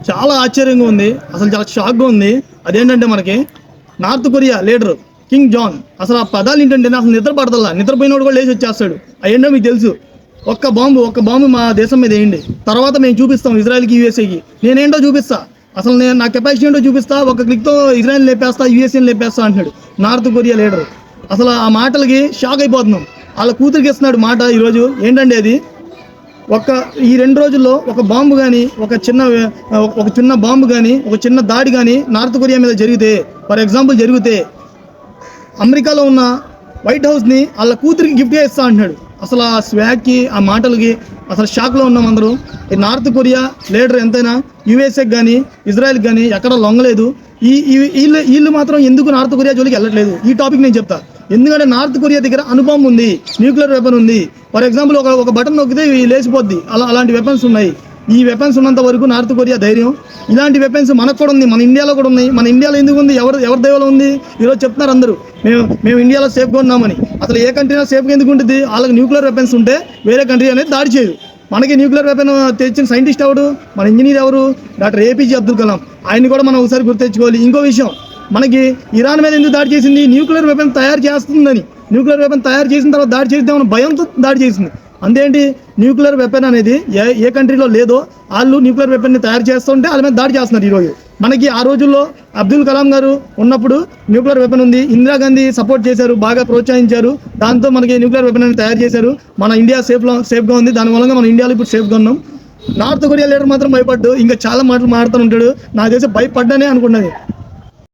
చాలా ఆశ్చర్యంగా ఉంది, అసలు చాలా షాక్గా ఉంది. అదేంటంటే మనకి North Korea leader Kim Jong, అసలు ఆ పదాలు ఏంటంటే అసలు నిద్ర పడతల్లా, నిద్రపోయినోడు కూడా లేచి వచ్చేస్తాడు. అయ్యేంటో మీకు తెలుసు. ఒక్క బాంబు మా దేశం మీద వేయండి, తర్వాత మేము చూపిస్తాం ఇజ్రాయెల్కి యూఎస్ఏకి. నేనేంటో చూపిస్తా, అసలు నేను నా కెపాసిటీ ఏంటో చూపిస్తా, ఒక క్లిక్తో ఇజ్రాయెల్ లేపేస్తా, యూఎస్ఏని లేపేస్తా అంటున్నాడు నార్త్ కొరియా లీడర్. అసలు ఆ మాటలకి షాక్ అయిపోతున్నాం. వాళ్ళ కూతురికి ఇస్తున్నాడు మాట ఈరోజు. ఏంటంటే అది ఈ 2 రోజుల్లో ఒక బాంబు కానీ, ఒక చిన్న బాంబు కానీ, ఒక చిన్న దాడి కానీ నార్త్ కొరియా మీద జరిగితే, ఫర్ ఎగ్జాంపుల్ జరిగితే, అమెరికాలో ఉన్న వైట్ హౌస్ని వాళ్ళ కూతురికి గిఫ్ట్గా ఇస్తా అంటున్నాడు. అసలు ఆ స్వాగ్కి, ఆ మాటలకి అసలు షాక్లో ఉన్నాం అందరూ. ఈ నార్త్ కొరియా లీడర్ ఎంతైనా యూఎస్ఏకి కానీ ఇజ్రాయెల్కి కానీ ఎక్కడ లొంగలేదు. వీళ్ళు మాత్రం ఎందుకు నార్త్ కొరియా జోలికి వెళ్ళట్లేదు, ఈ టాపిక్ నేను చెప్తా. ఎందుకంటే నార్త్ కొరియా దగ్గర అణుబాంబు ఉంది, న్యూక్లియర్ వెపన్ ఉంది. ఫర్ ఎగ్జాంపుల్ ఒక బటన్ నొక్కితే లేచిపోద్ది, అలాంటి వెపన్స్ ఉన్నాయి. ఈ వెపన్స్ ఉన్నంత వరకు నార్త్ కొరియా ధైర్యం. ఇలాంటి వెపన్స్ మనకు కూడా ఉంది, మన ఇండియాలో కూడా ఉన్నాయి. మన ఇండియాలో ఎందుకు ఉంది, ఎవరి దైవంలో ఉంది? ఈరోజు చెప్తున్నారు అందరూ మేము ఇండియాలో సేఫ్గా ఉన్నామని. అసలు ఏ కంట్రీ సేఫ్గా ఎందుకు ఉంటుంది? వాళ్ళకి న్యూక్లియర్ వెపన్స్ ఉంటే వేరే కంట్రీ అనేది దాడి చేయదు. మనకి న్యూక్లియర్ వెపన్ తెచ్చిన సైంటిస్ట్ ఎవరు? మన ఇంజనీర్ ఎవరు? Doctor APJ Abdul Kalam. ఆయన్ని కూడా మనం ఒకసారి గుర్తెచ్చుకోవాలి. ఇంకో విషయం, మనకి ఇరాన్ మీద ఎందుకు దాడి చేసింది? న్యూక్లియర్ వెపన్ తయారు చేస్తుందని. న్యూక్లియర్ వెపన్ తయారు చేసిన తర్వాత దాడి చేద్దామని భయంతో దాడి చేసింది. అంతేంటి, న్యూక్లియర్ వెపన్ అనేది ఏ కంట్రీలో లేదో వాళ్ళు న్యూక్లియర్ వెపన్ని తయారు చేస్తుంటే వాళ్ళ మీద దాడి చేస్తున్నారు ఈరోజు. మనకి ఆ రోజుల్లో అబ్దుల్ కలాం గారు ఉన్నప్పుడు న్యూక్లియర్ వెపన్ ఉంది, ఇందిరాగాంధీ సపోర్ట్ చేశారు, బాగా ప్రోత్సహించారు. దాంతో మనకి న్యూక్లియర్ వెపన్ అనేది తయారు చేశారు. మన ఇండియా సేఫ్గా ఉంది. దాని మూలంగా మన ఇండియాలో ఇప్పుడు సేఫ్గా ఉన్నాం. నార్త్ కొరియా లీడర్ మాత్రం భయపడ్డు, ఇంకా చాలా మాటలు మాడుతూ ఉంటాడు. నా దేశం భయపడ్డానే అనుకున్నది.